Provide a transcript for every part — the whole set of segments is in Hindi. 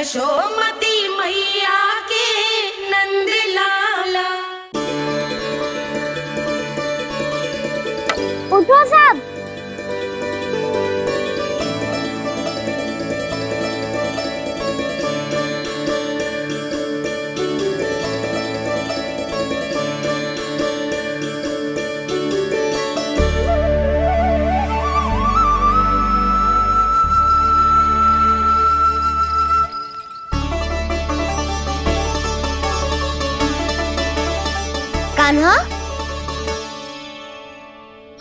यशोमती मैया के नंद लाला। उठो सब। कान्हा,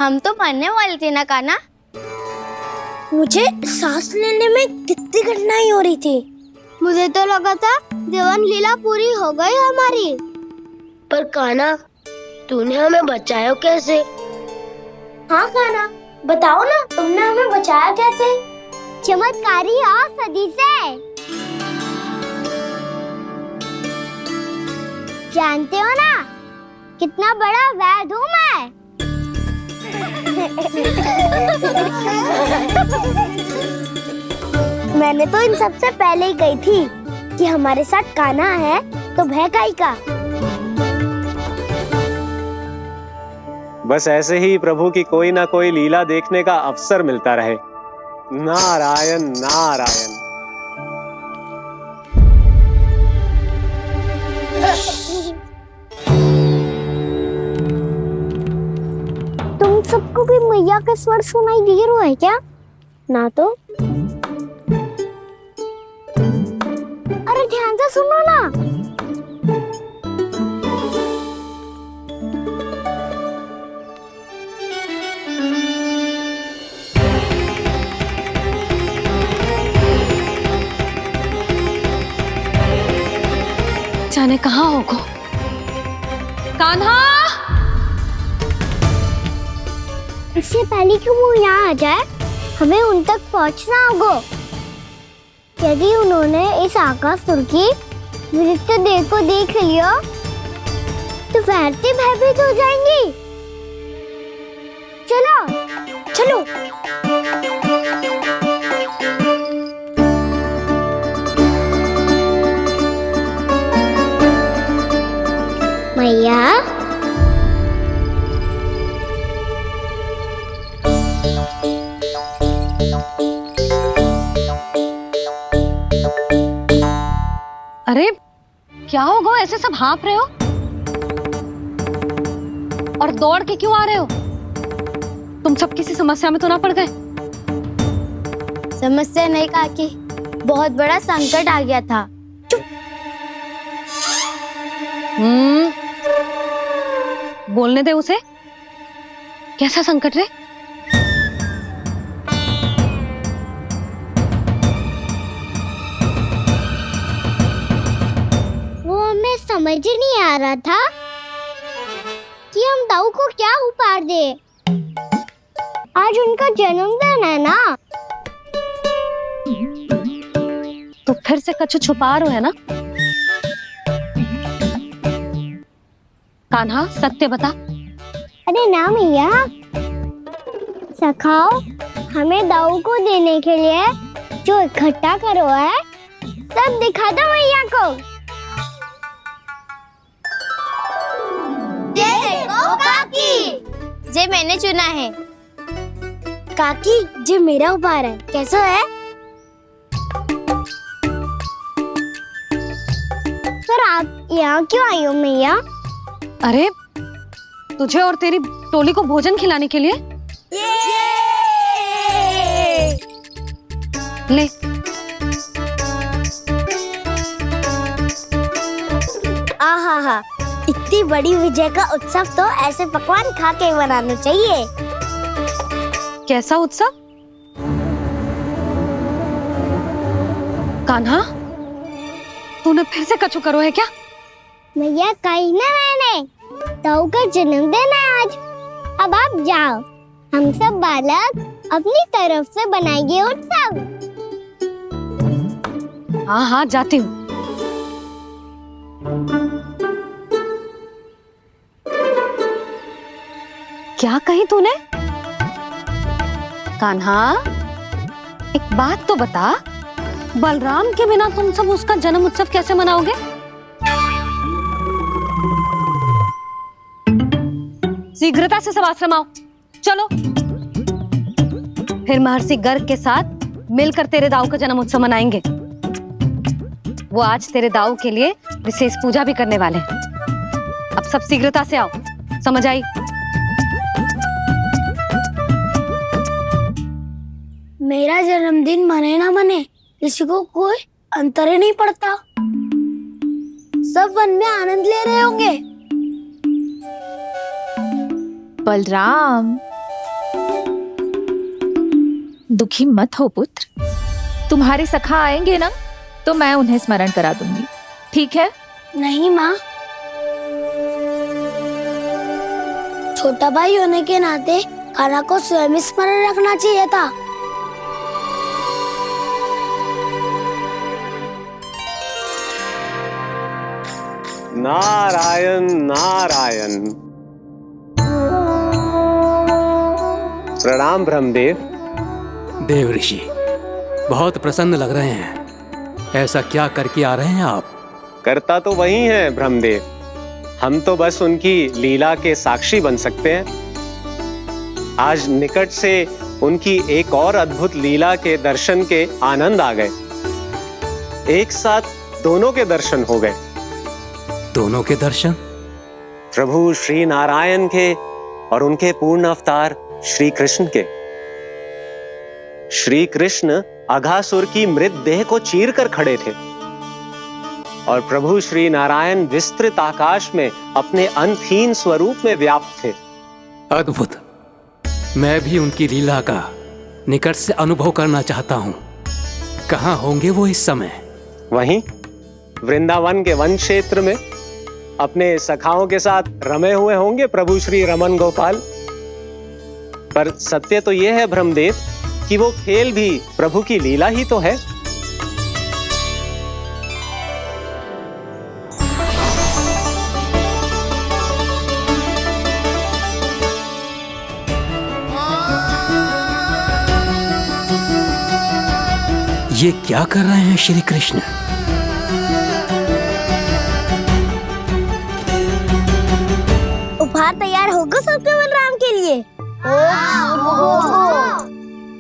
हम तो मरने वाले थे ना कान्हा। मुझे सांस लेने में कितनी कठिनाई हो रही थी। मुझे तो लगा था जीवन लीला पूरी हो गई हमारी। पर कान्हा, तूने हमें बचाया कैसे? हाँ कान्हा, बताओ ना, तुमने हमें बचाया कैसे? चमत्कारी औषधि से। जानते हो ना कितना बड़ा वैद्य हूँ मैं। मैंने तो इन सबसे पहले ही कही थी कि हमारे साथ कान्हा है तो भय काई का। बस ऐसे ही प्रभु की कोई ना कोई लीला देखने का अवसर मिलता रहे। नारायण नारायण। तुम सबको भी मैया के स्वर सुनाई दे रहे हैं क्या? ना तो। अरे ध्यान से सुनो ना। जाने कहाँ होगो। कान्हा, इससे पहले कि वो यहाँ आ जाए, हमें उन तक पहुँचना होगा। यदि उन्होंने इस आकासुर की नृत्य देह को देख लिया, तो वैरती भयभीत हो जाएंगी। चलो, चलो। मैया, अरे क्या हो गो, ऐसे सब हाँप रहे हो और दौड़ के क्यों आ रहे हो? तुम सब किसी समस्या में तो ना पड़ गए? समस्या नहीं काकी, बहुत बड़ा संकट आ गया था। बोलने दे उसे। कैसा संकट रे? वो हमें समझ ही नहीं आ रहा था कि हम दाऊ को क्या उपहार दे। आज उनका जन्मदिन है ना। तो फिर से कुछ छुपा रहे हो है ना? कान्हा, सत्य बता। अरे ना मैया, सखाओ हमें दाऊ को देने के लिए जो इकट्ठा करो है, सब दिखा दो मैया को। ये देखो काकी, जे मैंने चुना है। काकी, जे मेरा उपहार है, कैसा है? पर आप यहाँ क्यों आई हो मैया? अरे तुझे और तेरी टोली को भोजन खिलाने के लिए। ले। आहा, इतनी बड़ी विजय का उत्सव तो ऐसे पकवान खा के मनाना चाहिए। कैसा उत्सव? कान्हा, तूने फिर से कछु करो है क्या? मैया, कही ना मैंने, ताऊ का जन्मदिन है आज। अब आप जाओ, हम सब बालक अपनी तरफ से बनाएंगे उत्सव। हाँ हाँ, जाती हूँ। क्या कही तूने? कान्हा, एक बात तो बता, बलराम के बिना तुम सब उसका जन्म उत्सव कैसे मनाओगे? शीघ्रता से सब आश्रम आओ, चलो। फिर महर्षि गर्ग के साथ मिलकर तेरे दाऊ का जन्म उत्सव मनाएंगे। वो आज तेरे दाऊ के लिए विशेष पूजा भी करने वाले हैं। अब सब शीघ्रता से आओ, समझ आई? मेरा जन्मदिन मने ना मने, किसी को कोई अंतर ही नहीं पड़ता। सब वन में आनंद ले रहे होंगे। बलराम, दुखी मत हो पुत्र। तुम्हारे सखा आएंगे ना, तो मैं उन्हें स्मरण करा दूंगी, ठीक है? नहीं माँ, छोटा भाई होने के नाते कान्हा को स्वयं स्मरण रखना चाहिए था। नारायण नारायण। प्रणाम ब्रह्मदेव। देव ऋषि, बहुत प्रसन्न लग रहे हैं। ऐसा क्या करके आ रहे हैं आप? करता तो वही है ब्रह्मदेव, हम तो बस उनकी लीला के साक्षी बन सकते हैं। आज निकट से उनकी एक और अद्भुत लीला के दर्शन के आनंद आ गए। एक साथ दोनों के दर्शन हो गए। दोनों के दर्शन? प्रभु श्री नारायण के और उनके पूर्ण अवतार श्री कृष्ण के। श्री कृष्ण अघासुर की मृत देह को चीर कर खड़े थे और प्रभु श्री नारायण विस्तृत आकाश में अपने अंतहीन स्वरूप में व्याप्त थे। अद्भुत। मैं भी उनकी लीला का निकट से अनुभव करना चाहता हूँ। कहाँ होंगे वो इस समय? वहीं वृंदावन के वन क्षेत्र में अपने सखाओं के साथ रमे हुए होंगे प्रभु श्री रमन गोपाल। पर सत्य तो यह है ब्रह्मदेव कि वो खेल भी प्रभु की लीला ही तो है। ये क्या कर रहे हैं श्री कृष्ण? उपहार तैयार होगा सबके बलराम के लिए?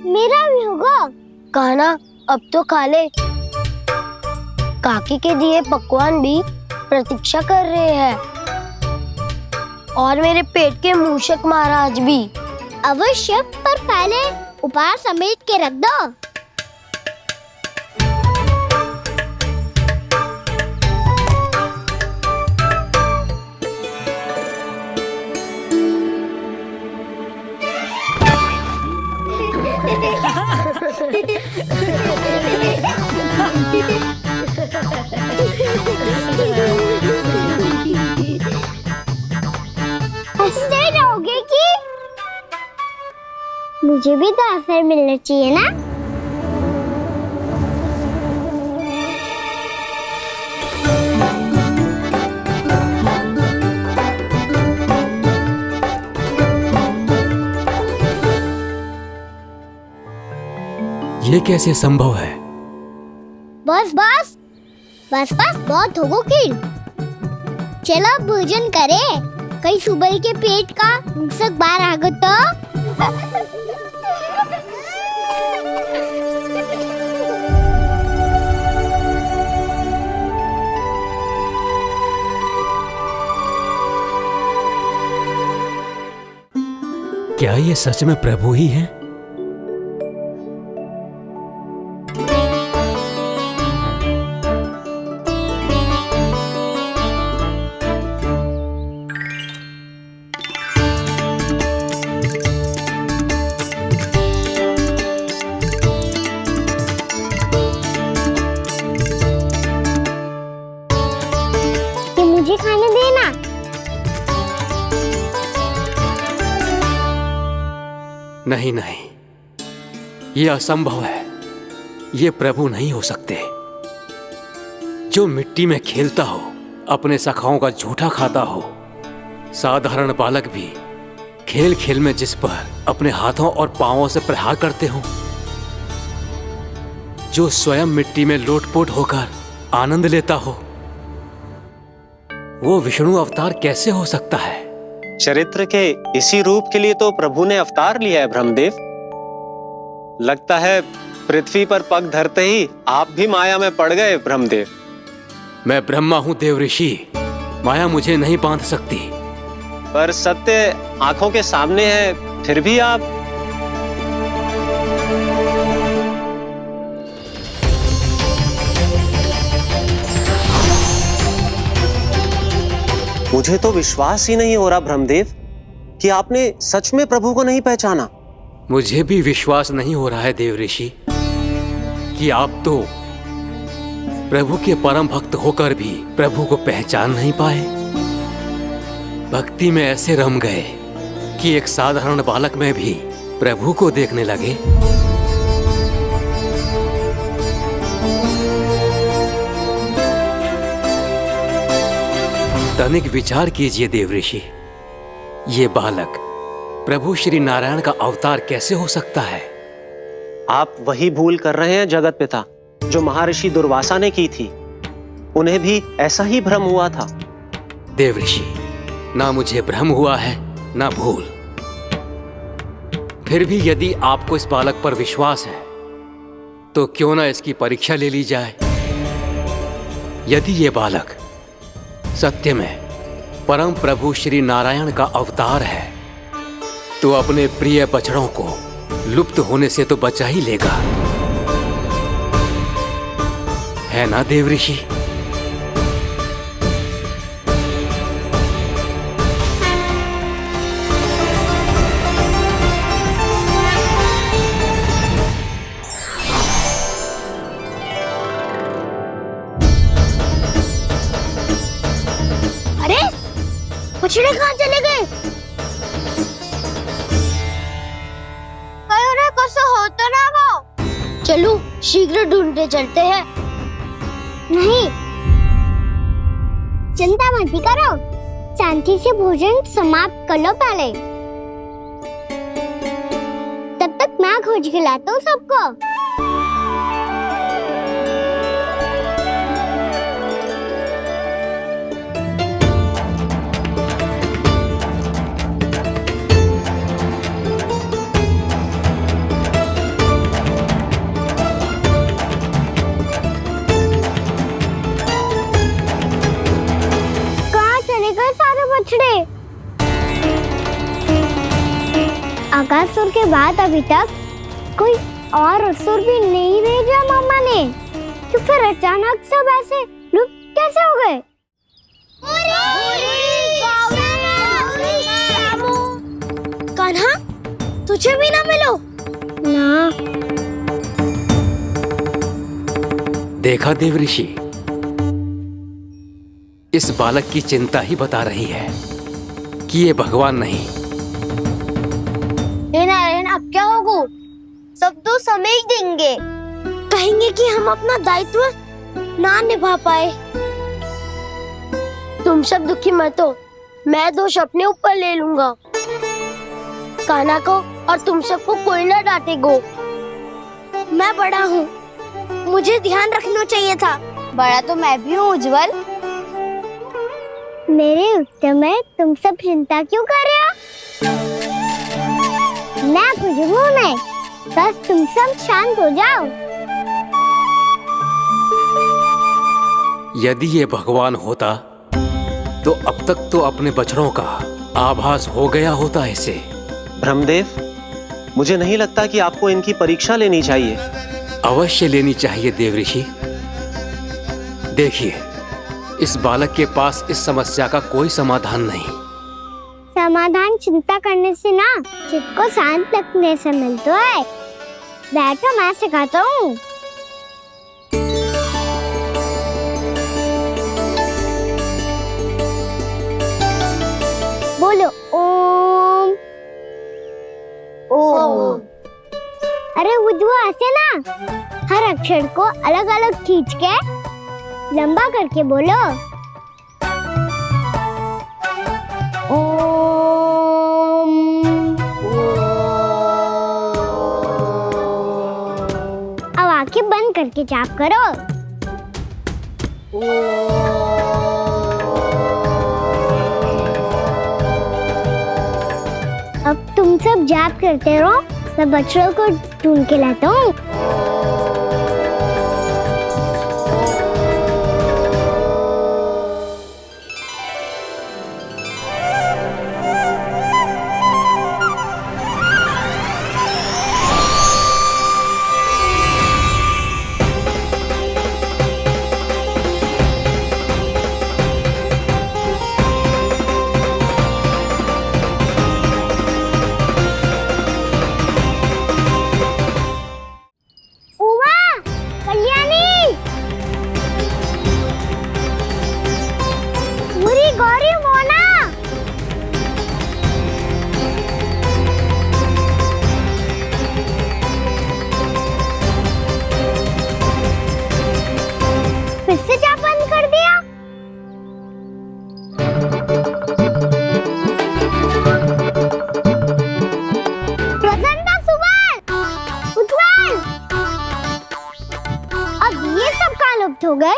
मेरा भी होगा। कान्हा, अब तो खा ले। काकी के दिए पकवान भी प्रतीक्षा कर रहे हैं और मेरे पेट के मूषक महाराज भी। अवश्य, पर पहले उपहार समेट के रख दो। हंसते रहोगे कि? मुझे भी तो अवसर मिलना चाहिए ना। ये कैसे संभव है? बस बस बस बस, बहुत होगो किल। चलो भोजन करे, कहीं सुबह के पेट का मूषक बाहर आ गो तो। क्या ये सच में प्रभु ही हैं? मुझे खाने देना। नहीं नहीं, ये असंभव है। ये प्रभु नहीं हो सकते। जो मिट्टी में खेलता हो, अपने सखाओं का झूठा खाता हो, साधारण बालक भी खेल खेल में जिस पर अपने हाथों और पांवों से प्रहार करते हो, जो स्वयं मिट्टी में लोटपोट होकर आनंद लेता हो, वो विष्णु अवतार कैसे हो सकता है? चरित्र के इसी रूप के लिए तो प्रभु ने अवतार लिया है ब्रह्मदेव। लगता है पृथ्वी पर पग धरते ही आप भी माया में पड़ गए ब्रह्मदेव। मैं ब्रह्मा हूं देव ऋषि, माया मुझे नहीं बांध सकती। पर सत्य आंखों के सामने है, फिर भी आप। मुझे तो विश्वास ही नहीं हो रहा ब्रह्मदेव कि आपने सच में प्रभु को नहीं पहचाना। मुझे भी विश्वास नहीं हो रहा है देव ऋषि कि आप तो प्रभु के परम भक्त होकर भी प्रभु को पहचान नहीं पाए। भक्ति में ऐसे रम गए कि एक साधारण बालक में भी प्रभु को देखने लगे। तनिक विचार कीजिए देव ऋषि, ये बालक प्रभु श्री नारायण का अवतार कैसे हो सकता है? आप वही भूल कर रहे हैं जगत पिता जो महर्षि दुर्वासा ने की थी। उन्हें भी ऐसा ही भ्रम हुआ था। देव ऋषि, ना मुझे भ्रम हुआ है ना भूल। फिर भी यदि आपको इस बालक पर विश्वास है तो क्यों ना इसकी परीक्षा ले ली जाए। यदि ये बालक सत्य में परम प्रभु श्री नारायण का अवतार है तो अपने प्रिय बछड़ों को लुप्त होने से तो बचा ही लेगा, है ना देव ऋषि? अरे बछड़े कहाँ चले गए? हो तो ना वो। चलो शीघ्र ढूंढते चलते हैं। नहीं, चिंता मत करो, शांति से भोजन समाप्त कर लो पहले। तब तक मैं खोज के लाता हूँ सबको। आकासुर के बाद अभी तक कोई और असुर भी नहीं भेजा मामा ने, तो फिर अचानक सब ऐसे लुप्त कैसे हो गए? कान्हा, तुझे भी ना मिलो ना। देखा देव ऋषि, इस बालक की चिंता ही बता रही है कि ये भगवान नहीं। नारायण, अब क्या होगा? सब तो समझ देंगे, कहेंगे कि हम अपना दायित्व ना निभा पाए। तुम सब दुखी मत हो, मैं दोष अपने ऊपर ले लूंगा। कान्हा को और तुम सबको कोई ना डांटेगो। मैं बड़ा हूँ, मुझे ध्यान रखना चाहिए था। बड़ा तो मैं भी हूँ उज्जवल। मेरे उत्तर में तुम सब चिंता क्यों कर रहे हो? मैं बुझूंगा नहीं, बस तुम सब शांत हो जाओ। यदि ये भगवान होता तो अब तक तो अपने बछड़ों का आभास हो गया होता इसे। ब्रह्मदेव, मुझे नहीं लगता कि आपको इनकी परीक्षा लेनी चाहिए। अवश्य लेनी चाहिए देव ऋषि। देखिए, इस बालक के पास इस समस्या का कोई समाधान नहीं। समाधान चिंता करने से ना, चित्त को शांत रखने से मिलता है। बैठो, मैं सिखाता हूँ। बोलो ओम। ओम। अरे उद्वा, ऐसे ना हर अक्षर को अलग अलग खींच के लंबा करके बोलो। अब आंखें बंद कर करके जाप करो। अब तुम सब जाप करते रहो, मैं बच्चों को ढूंढ के लाता हूँ। हो गए।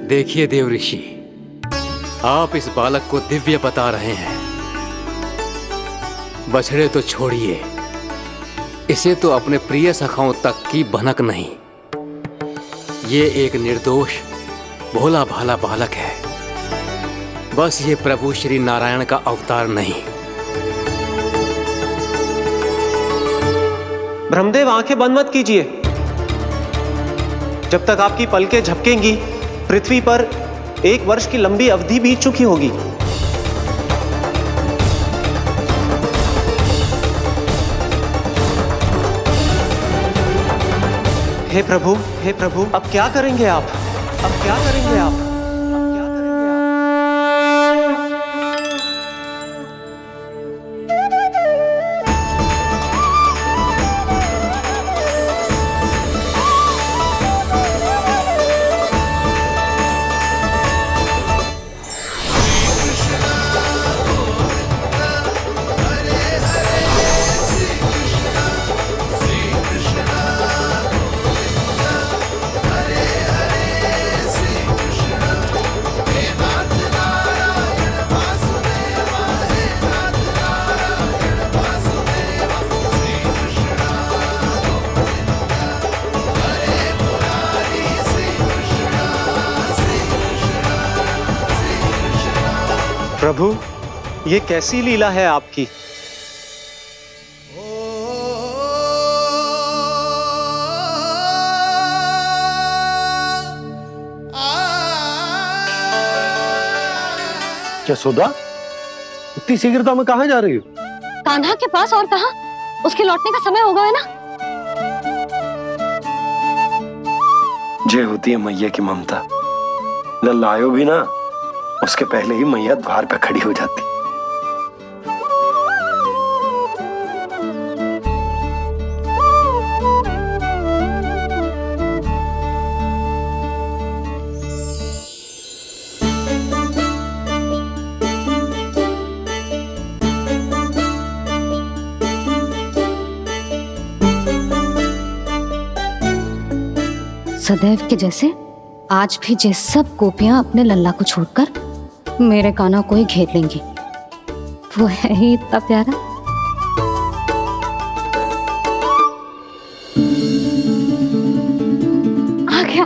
देखिए देव ऋषि, आप इस बालक को दिव्य बता रहे हैं। बछड़े तो छोड़िए, इसे तो अपने प्रिय सखाओं तक की भनक नहीं। ये एक निर्दोष भोला भाला बालक है, बस ये प्रभु श्री नारायण का अवतार नहीं। ब्रह्मदेव, आंखें बंद मत कीजिए। जब तक आपकी पलकें झपकेंगी, पृथ्वी पर 1 वर्ष की लंबी अवधि बीत चुकी होगी। हे प्रभु, हे प्रभु, अब क्या करेंगे आप? अब क्या करेंगे आप? प्रभु, ये कैसी लीला है आपकी? यशोदा, इतनी शीघ्रता में कहाँ जा रही हो? कान्हा के पास, और कहाँ? उसके लौटने का समय हो गया है ना। जय होती है मैया की ममता। लल्लायो भी ना, उसके पहले ही मैया द्वार पे खड़ी हो जाती। सदैव के जैसे आज भी ये सब गोपियां अपने लल्ला को छोड़कर मेरे कान्हा को ही घेर लेंगी। वो है ही इतना प्यारा। आ गया।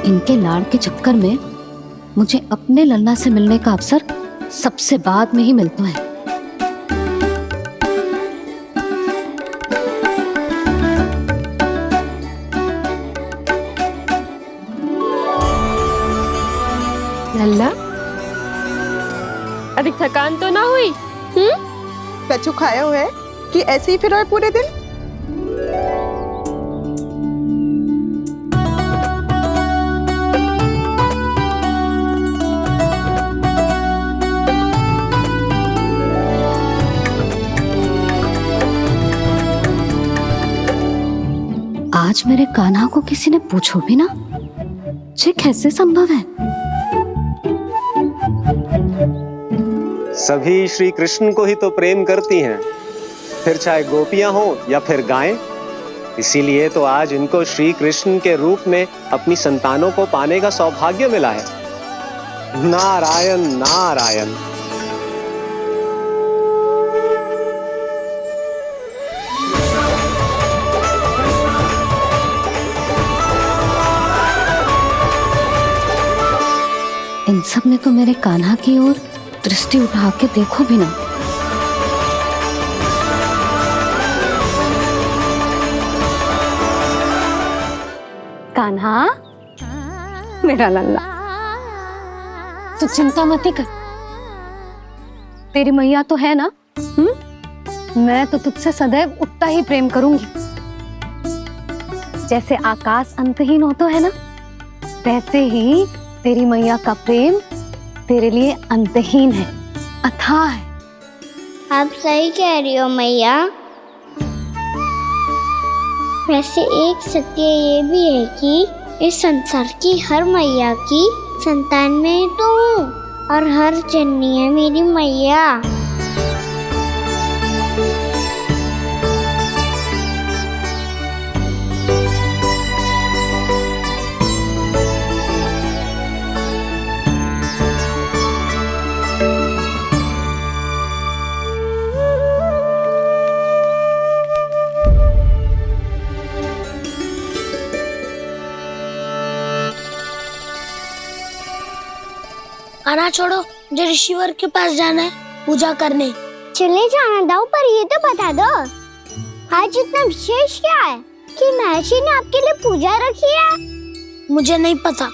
इनके लाड़ के चक्कर में मुझे अपने लल्ला से मिलने का अवसर सबसे बाद में ही मिलता है। लल्ला, अधिक थकान तो ना हुई? कछु खाया हुआ है कि ऐसे ही फिर रहे पूरे दिन? आज आज मेरे कान्हा को किसी ने पूछो भी ना, ये कैसे संभव है? सभी श्री कृष्ण को ही तो प्रेम करती हैं, फिर चाहे गोपियां हो या फिर गायें। इसीलिए तो आज इनको श्री कृष्ण के रूप में अपनी संतानों को पाने का सौभाग्य मिला है। नारायण नारायण। इन सब ने तो मेरे कान्हा की ओर दृष्टि उठा के देखो भी ना। कान्हा, मेरा लल्ला, तू चिंता मत कर, तेरी मैया तो है ना। मैं तो तुझसे सदैव उतना ही प्रेम करूंगी। जैसे आकाश अंतहीन होता है ना, वैसे ही तेरी मैया का प्रेम तेरे लिए अंतहीन है, अथाह है। आप सही कह रही हो मैया। वैसे एक सत्य ये भी है कि इस संसार की हर मैया की संतान में तो हूँ, और हर जननी है मेरी मैया। कान्हा छोड़ो, मुझे ऋषिवर के पास जाना है पूजा करने। चले जाना दाऊ, पर ये तो बता दो आज इतना विशेष क्या है कि महर्षि ने आपके लिए पूजा रखी है? मुझे नहीं पता।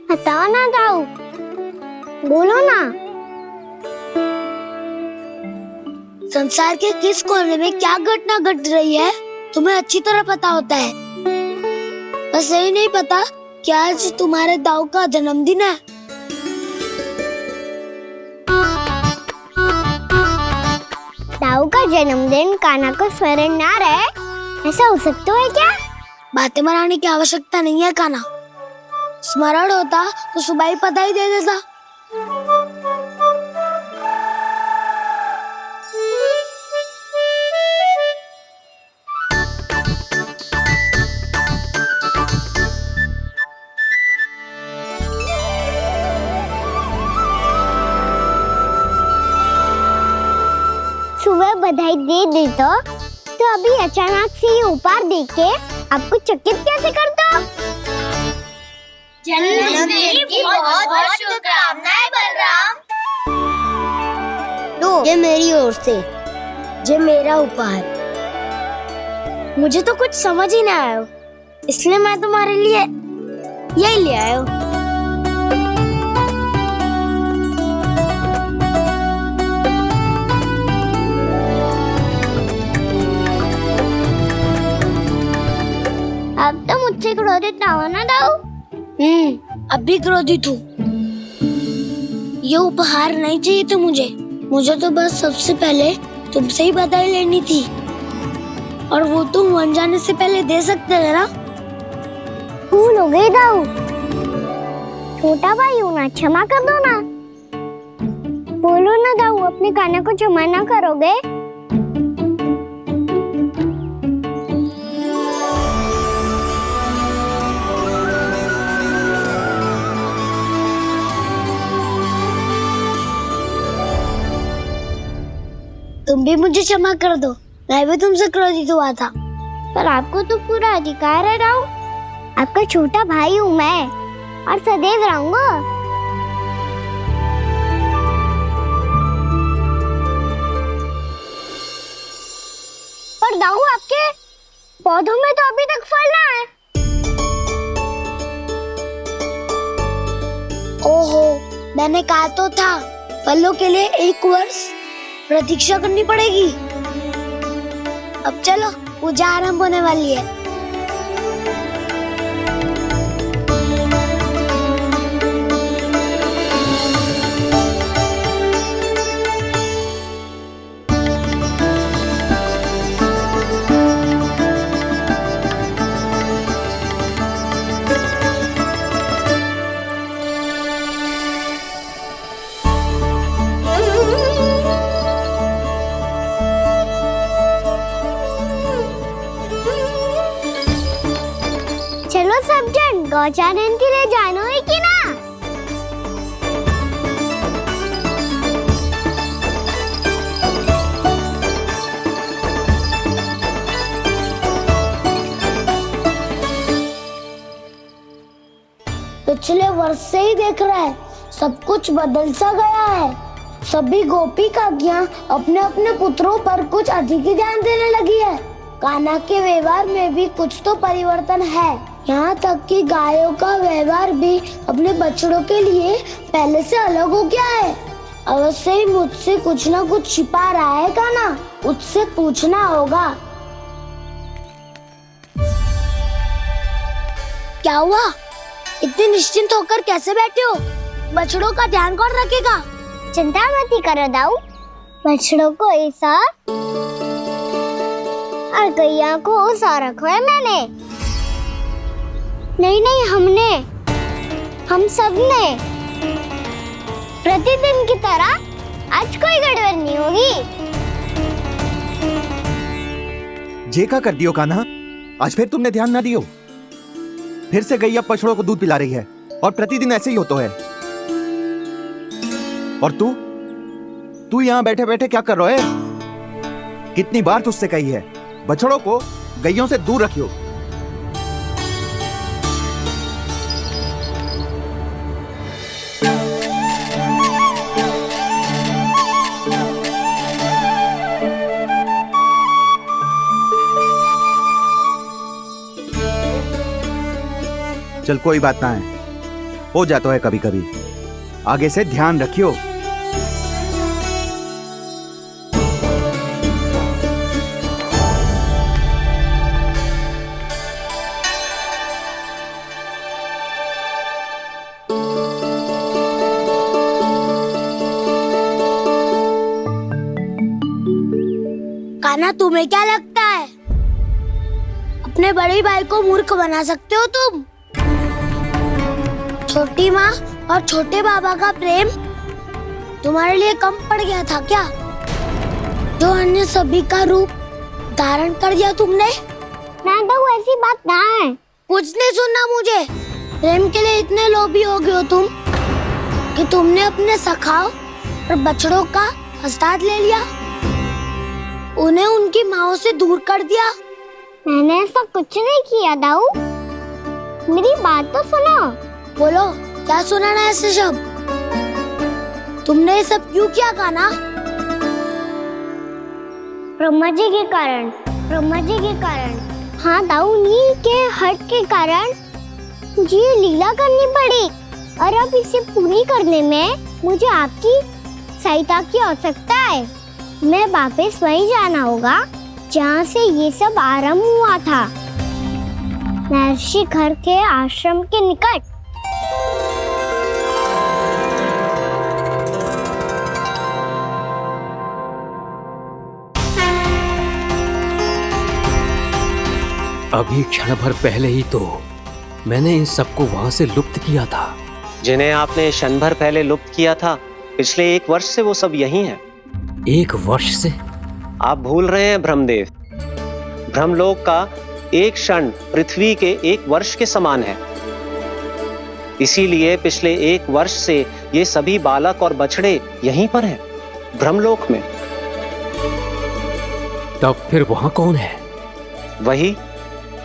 बताओ ना दाऊ, बोलो ना। संसार के किस कोने में क्या घटना घट रही है तुम्हें अच्छी तरह पता होता है। बस यही नहीं पता कि आज तुम्हारे दाऊ का जन्मदिन है। दाऊ का जन्मदिन कान्हा को स्मरण ना रहे, ऐसा हो सकता है क्या? बातें बनाने की आवश्यकता नहीं है कान्हा, स्मरण होता तो सुबह ही पता ही दे देता। सुबह बधाई दे दे तो अभी अचानक से ये उपहार देख के आपको चकित कैसे कर दो? जन्मदिन की बहुत शुभकामनाएं बलराम। दो, ये मेरी ओर से, ये मेरा उपहार। मुझे तो कुछ समझ ही ना आया, इसलिए मैं तुम्हारे लिए यही ले आया हूँ। अब तो मुझसे क्रोधित ना होना दाऊ। अब भी क्रोधित हूँ। ये उपहार नहीं चाहिए था मुझे तो बस सबसे पहले तुमसे ही बधाई लेनी थी, और वो तुम बन जाने से पहले दे सकते थे ना। भूल हो गई दाऊ, छोटा भाई हूँ ना, क्षमा कर दो ना। बोलो ना दाऊ, अपने कान्हा को क्षमा ना करोगे? तुम भी मुझे क्षमा कर दो, मैं भी तुमसे क्रोधित हुआ था। पर आपको तो पूरा अधिकार है दाऊ, आपका छोटा भाई हूँ मैं, और सदैव रहूंगा। पर दाऊ, आपके पौधों में तो अभी तक फल ना है। ओहो, मैंने कहा तो था फलों के लिए 1 वर्ष प्रतीक्षा करनी पड़ेगी। अब चलो, पूजा आरंभ होने वाली है। पहुंचाने के लिए जानो है कि ना? पिछले वर्ष से ही देख रहा है, सब कुछ बदल सा गया है। सभी गोपी काकियां अपने अपने पुत्रों पर कुछ अधिक ही ध्यान देने लगी है। कान्हा के व्यवहार में भी कुछ तो परिवर्तन है। यहाँ तक कि गायों का व्यवहार भी अपने बछड़ों के लिए पहले से अलग हो गया है। अवश्य ही मुझसे कुछ ना कुछ छिपा रहा है कान्हा, उससे पूछना होगा। क्या हुआ? इतने निश्चिंत होकर कैसे बैठे हो? बछड़ों का ध्यान कौन रखेगा? चिंता मत करो दाऊ, बछड़ों को ऐसा और गैया को ऐसा रखा है मैंने। नहीं हमने, हम सब ने। प्रतिदिन की तरह आज कोई गड़बड़ नहीं होगी। जे का कर दियो कान्हा, आज फिर तुमने ध्यान ना दियो। फिर से गैया बछड़ों को दूध पिला रही है और प्रतिदिन ऐसे ही होता है। और तू यहाँ बैठे बैठे क्या कर रहा है? कितनी बार तुझसे कही है बछड़ों को गैयों से दूर रखियो। चल कोई बात ना है, हो जाता है कभी कभी। आगे से ध्यान रखियो। कान्हा, तुम्हें क्या लगता है अपने बड़े भाई को मूर्ख बना सकते हो तुम? छोटी माँ और छोटे बाबा का प्रेम तुम्हारे लिए कम पड़ गया था क्या? जो अन्य सभी का रूप धारण कर दिया तुमने? ना तो ऐसी बात ना है। कुछ नहीं सुनना मुझे। प्रेम के लिए इतने लोभी हो गए हो तुम कि तुमने अपने सखाओं और बछड़ों का हस्ताक्षर ले लिया, उन्हें उनकी माँओं से दूर कर दिया। मैंने ऐसा कुछ नहीं किया दाऊ, मेरी बात तो सुनो। बोलो, क्या सुनाना है ऐसे शब्द? तुमने ये सब क्यों किया कान्हा? ब्रह्मा जी के कारण, ब्रह्मा जी के कारण। हाँ दाऊ, नील के हट के कारण मुझे ये लीला करनी पड़ी और अब इसे पूरी करने में मुझे आपकी सहायता की आवश्यकता है। मैं वापस वहीं जाना होगा जहाँ से ये सब आरंभ हुआ था, महर्षि घर के आश्रम के निकट। अभी क्षण भर पहले ही तो मैंने इन सबको वहां से लुप्त किया था। जिन्हें आपने क्षण भर पहले लुप्त किया था, पिछले 1 वर्ष से वो सब यही हैं। 1 वर्ष से? आप भूल रहे हैं ब्रह्मदेव, ब्रह्मलोक का एक क्षण पृथ्वी के 1 वर्ष के समान है। इसीलिए पिछले 1 वर्ष से ये सभी बालक और बछड़े यहीं पर हैं, ब्रह्मलोक में। तब फिर वहां कौन है? वही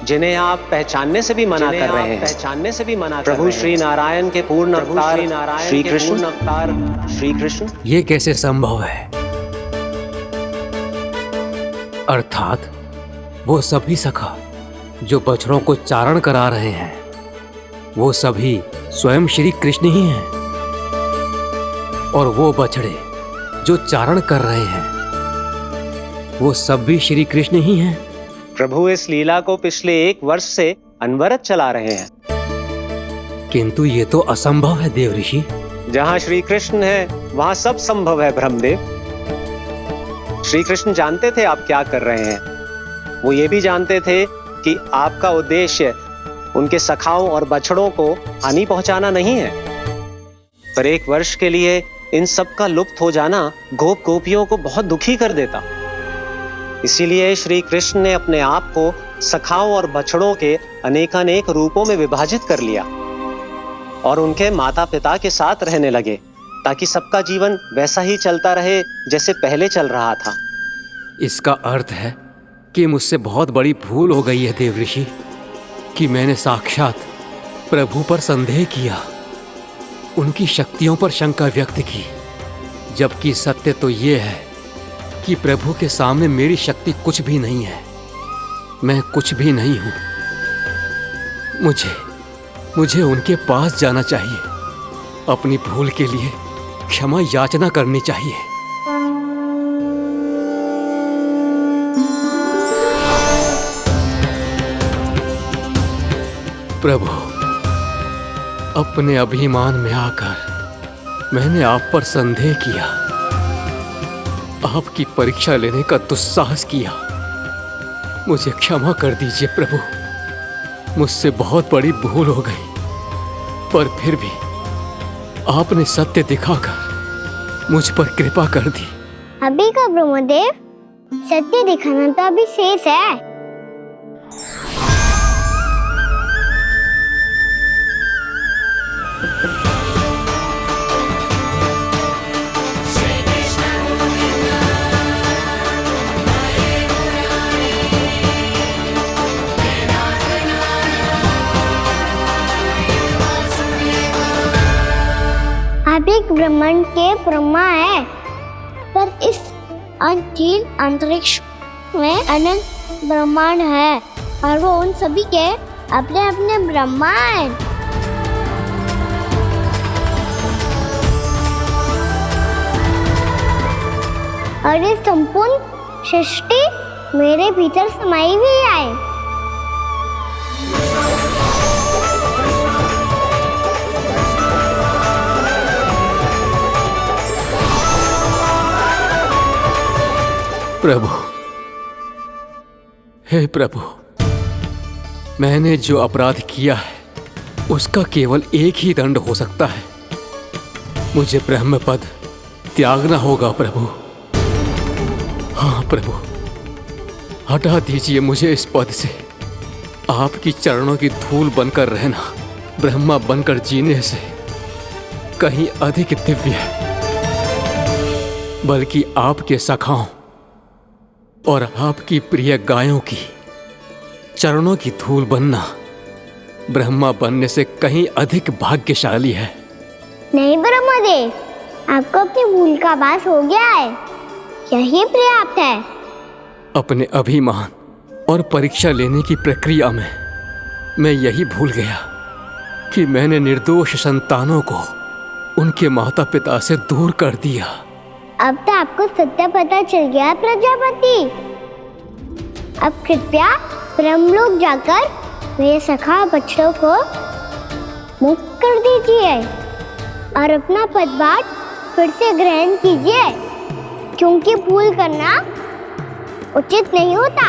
जिन्हें आप पहचानने से भी मना कर रहे हैं। पहचानने से भी मना प्रभु श्री नारायण के पूर्ण अवतार श्री कृष्ण। ये कैसे संभव है? अर्थात वो सभी सखा जो बछड़ों को चारण करा रहे हैं, वो सभी स्वयं श्री कृष्ण ही हैं। और वो बछड़े जो चारण कर रहे हैं, वो सब भी श्री कृष्ण ही हैं। प्रभु इस लीला को पिछले 1 वर्ष से अनवरत चला रहे हैं। किंतु ये तो असंभव है देव ऋषि। जहाँ श्री कृष्ण है वहाँ सब संभव है ब्रह्मदेव। श्री कृष्ण जानते थे आप क्या कर रहे हैं। वो ये भी जानते थे कि आपका उद्देश्य उनके सखाओं और बछड़ों को हानि पहुंचाना नहीं है। पर 1 वर्ष के लिए इन सब का लुप्त हो जाना गोपियों को बहुत दुखी कर देता। इसीलिए श्री कृष्ण ने अपने आप को सखाओं और बछड़ों के अनेकानेक रूपों में विभाजित कर लिया और उनके माता पिता के साथ रहने लगे, ताकि सबका जीवन वैसा ही चलता रहे जैसे पहले चल रहा था। इसका अर्थ है कि मुझसे बहुत बड़ी भूल हो गई है देवऋषि, कि मैंने साक्षात प्रभु पर संदेह किया, उनकी शक्तियों पर शंका व्यक्त की, जबकि सत्य तो ये है कि प्रभु के सामने मेरी शक्ति कुछ भी नहीं है, मैं कुछ भी नहीं हूं। मुझे उनके पास जाना चाहिए, अपनी भूल के लिए क्षमा याचना करनी चाहिए। प्रभु, अपने अभिमान में आकर मैंने आप पर संदेह किया, आपकी परीक्षा लेने का दुस्साहस किया। मुझे क्षमा कर दीजिए प्रभु, मुझसे बहुत बड़ी भूल हो गई, पर फिर भी आपने सत्य दिखाकर मुझ पर कृपा कर दी। अभी का ब्रह्मदेव, सत्य दिखाना तो अभी शेष है। आप एक ब्रह्मांड के ब्रह्मा है, पर इस अनंत अंतरिक्ष में अनंत ब्रह्मांड है और वो उन सभी के अपने अपने ब्रह्मा हैं। और ये संपूर्ण सृष्टि मेरे भीतर समाई हुई है। प्रभु, हे प्रभु, मैंने जो अपराध किया है उसका केवल एक ही दंड हो सकता है। मुझे ब्रह्म पद त्यागना होगा प्रभु। हाँ प्रभु, हटा दीजिए मुझे इस पद से। आपकी चरणों की धूल बनकर रहना ब्रह्मा बनकर जीने से कहीं अधिक दिव्य है, बल्कि आपके सखाओं और आपकी प्रिय गायों की चरणों की धूल बनना ब्रह्मा बनने से कहीं अधिक भाग्यशाली है। नहीं ब्रह्मदेव, आपको अपनी भूल का आभास हो गया है, यही पर्याप्त है। अपने अभिमान और परीक्षा लेने की प्रक्रिया में मैं यही भूल गया कि मैंने निर्दोष संतानों को उनके माता पिता से दूर कर दिया। अब तो आपको सत्य पता चल गया प्रजापति। अब कृपया ब्रह्मलोक जाकर मेरे सखा बच्चों को मुक्त कर दीजिए और अपना पदभार फिर से ग्रहण कीजिए, क्योंकि भूल करना उचित नहीं होता।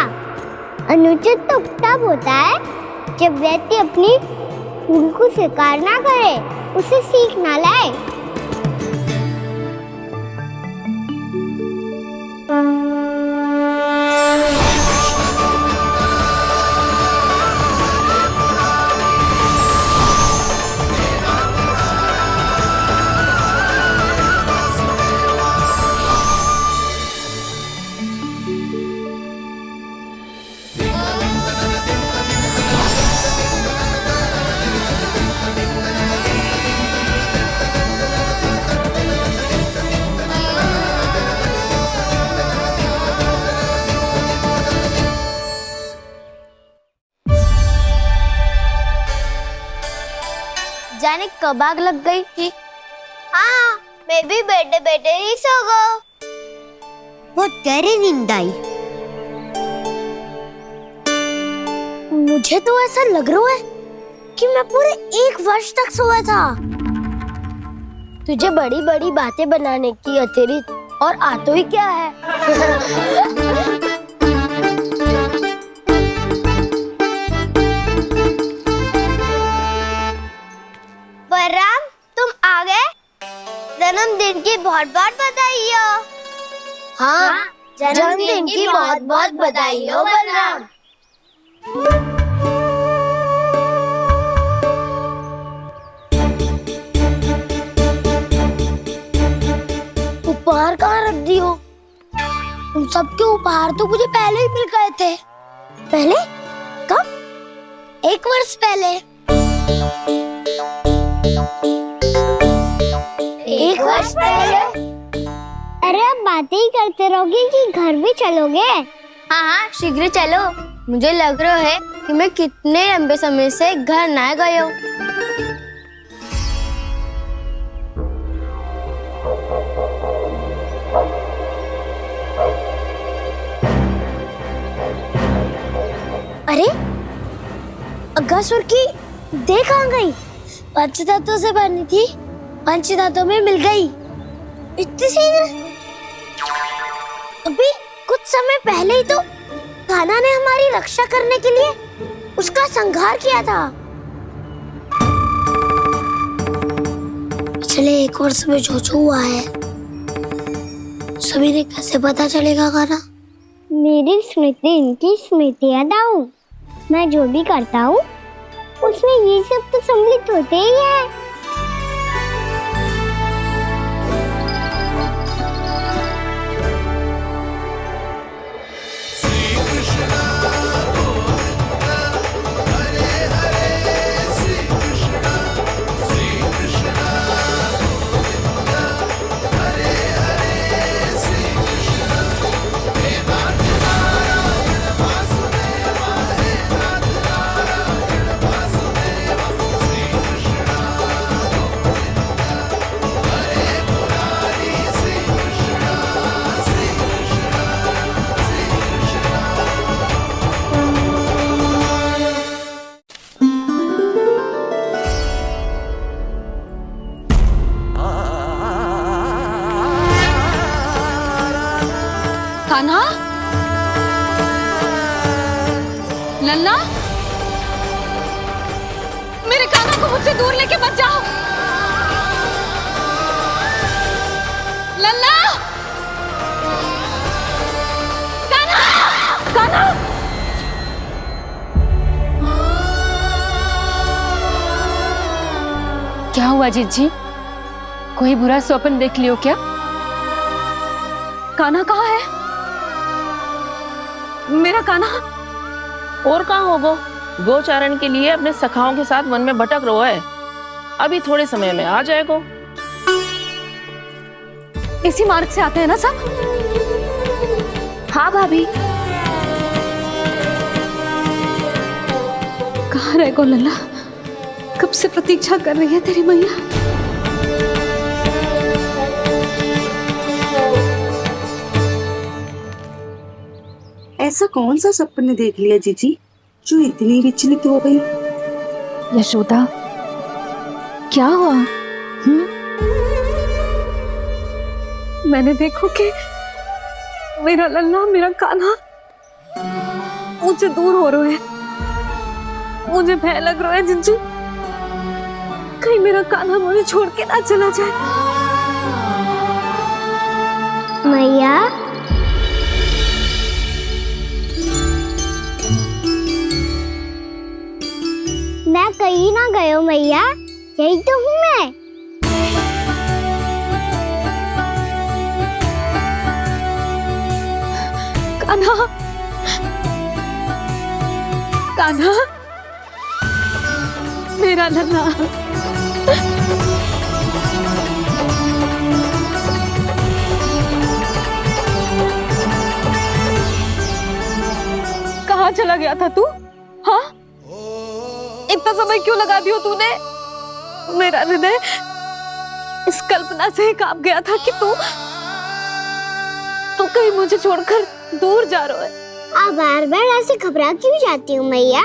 अनुचित तो तब होता है जब व्यक्ति अपनी भूल को स्वीकार ना करे, उसे सीख ना लाए। जाने कब आग लग गई थी। हाँ, मैं भी बैठे बैठे ही सो गया। बहुत गहरी नींद आई। मुझे तो ऐसा लग रहा है कि मैं पूरे 1 वर्ष तक सोया था। तुझे बड़ी बड़ी बातें बनाने की अतिरिक्त और आता ही क्या है। बलराम, तुम आ गए? जन्मदिन की बहुत बहुत बधाई हो। हाँ, जन्मदिन की बहुत बहुत बधाई हो बलराम। उपहार कहाँ रख दी हो? तुम सबके उपहार तो मुझे पहले ही मिल गए थे। पहले? कब? 1 वर्ष पहले। 1 वर्ष पहले? अरे अब बातें ही करते रहोगे कि घर भी चलोगे? हाँ, शीघ्र चलो। मुझे लग रहा है कि मैं कितने लंबे समय से घर ना गए हूँ। अरे अगासुर की देह कहाँ गई? पंचतत्वों से बनी थी, पंचतत्वों में मिल गई। इतनी शीघ्र? अभी कुछ समय पहले ही तो कान्हा ने हमारी रक्षा करने के लिए उसका संहार किया था। पिछले 1 वर्ष में जो जो हुआ है सभी ने कैसे पता चलेगा कान्हा? मेरी स्मृति इनकी स्मृति दाऊ। मैं जो भी करता हूँ उसमें ये सब तो सम्मिलित होते ही है। कान्हा, लल्ला, मेरे कान्हा को मुझसे दूर लेके मत जाओ। लल्ला, कान्हा, कान्हा। क्या हुआ जीजी? कोई बुरा स्वप्न देख लियो क्या? कान्हा कहाँ है? मेरा कान्हा? और कहाँ होगो? गोचारण के लिए अपने सखाओं के साथ वन में भटक रहा है। अभी थोड़े समय में आ जाएगा। इसी मार्ग से आते हैं ना सब? हाँ भाभी। कहाँ रह गो लल्ला? कब से प्रतीक्षा कर रही है तेरी मैया। ऐसा कौन सा सपने देख लिया जीजी जो इतनी विचलित हो गई? यशोदा, क्या हुआ? मैंने देखो कि मेरा लल्ला, मेरा कान्हा मुझसे दूर हो रहे हैं। मुझे भय लग रहा है जिंजू, कहीं मेरा कान्हा मुझे छोड़ के ना चला जाए। मैया, मैं कहीं ना गया मैया, यही तो हूँ मैं। कान्हा, कान्हा, मेरा लल्ला। कहाँ चला गया था तू? हाँ, इतना समय क्यों लगा दियो तूने? मेरा हृदय इस कल्पना से ही कांप गया था कि तू कहीं मुझे छोड़कर दूर जा रहा है। आप बार बार ऐसे घबरा क्यों जाती हूँ मैया?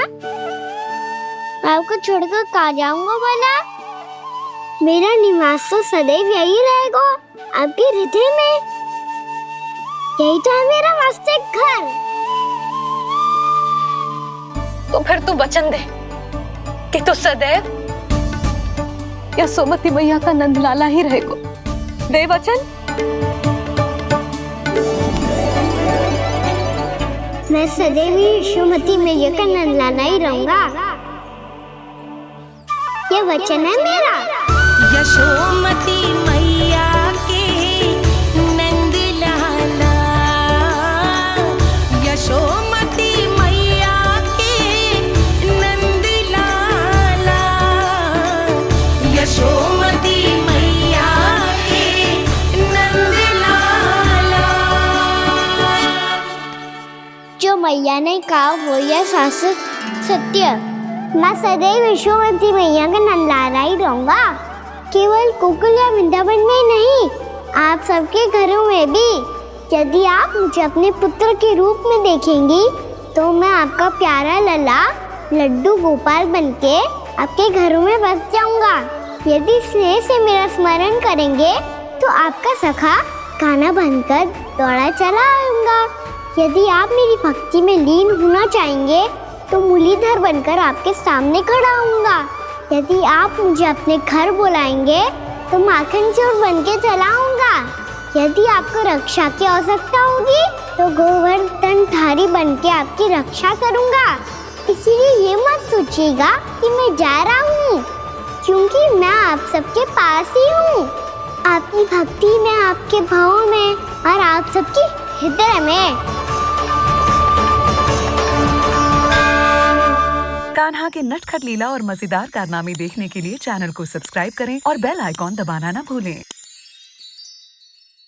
आपको छोड़कर कहाँ जाऊंगा भला? मेरा निवास तो सदैव यही रहेगा, आपके हृदय में। यही तो है मेरा वास्तविक घर। तो फिर तू वचन दे कि तू सदैव यशोमती मैया का नंदलाला ही रहेगा। दे वचन। मैं सदैव यशोमती मैया का नंदलाला ही रहूंगा। ये वचन है मेरा। यशोमती मैया के नंद लाला, यशोमती मैया के नंद लाला, यशोमती मैया के नंद लाला। जो मैया ने कहा वो यह शाश्वत सत्य। मैं सदैव यशोमती मैया का नंदलाला ही रहूंगा, केवल गोकुल या वृंदावन में नहीं, आप सबके घरों में भी। यदि आप मुझे अपने पुत्र के रूप में देखेंगी तो मैं आपका प्यारा लला लड्डू गोपाल बनके आपके घरों में बस जाऊंगा। यदि स्नेह से मेरा स्मरण करेंगे तो आपका सखा गाना बनकर दौड़ा चला आऊंगा। यदि आप मेरी भक्ति में लीन होना चाहेंगे तो मुरलीधर बनकर आपके सामने खड़ा होऊंगा। यदि आप मुझे अपने घर बुलाएंगे तो माखन चोर बनके चला आऊंगा। यदि आपको रक्षा की आवश्यकता होगी तो गोवर्धनधारी बनके आपकी रक्षा करूंगा। इसीलिए ये मत सोचिएगा कि मैं जा रहा हूँ, क्योंकि मैं आप सबके पास ही हूँ, आपकी भक्ति में, आपके भाव में और आप सबके हृदय में। कान्हा के नटखट लीला और मजेदार कारनामे देखने के लिए चैनल को सब्सक्राइब करें और बेल आइकॉन दबाना ना भूलें।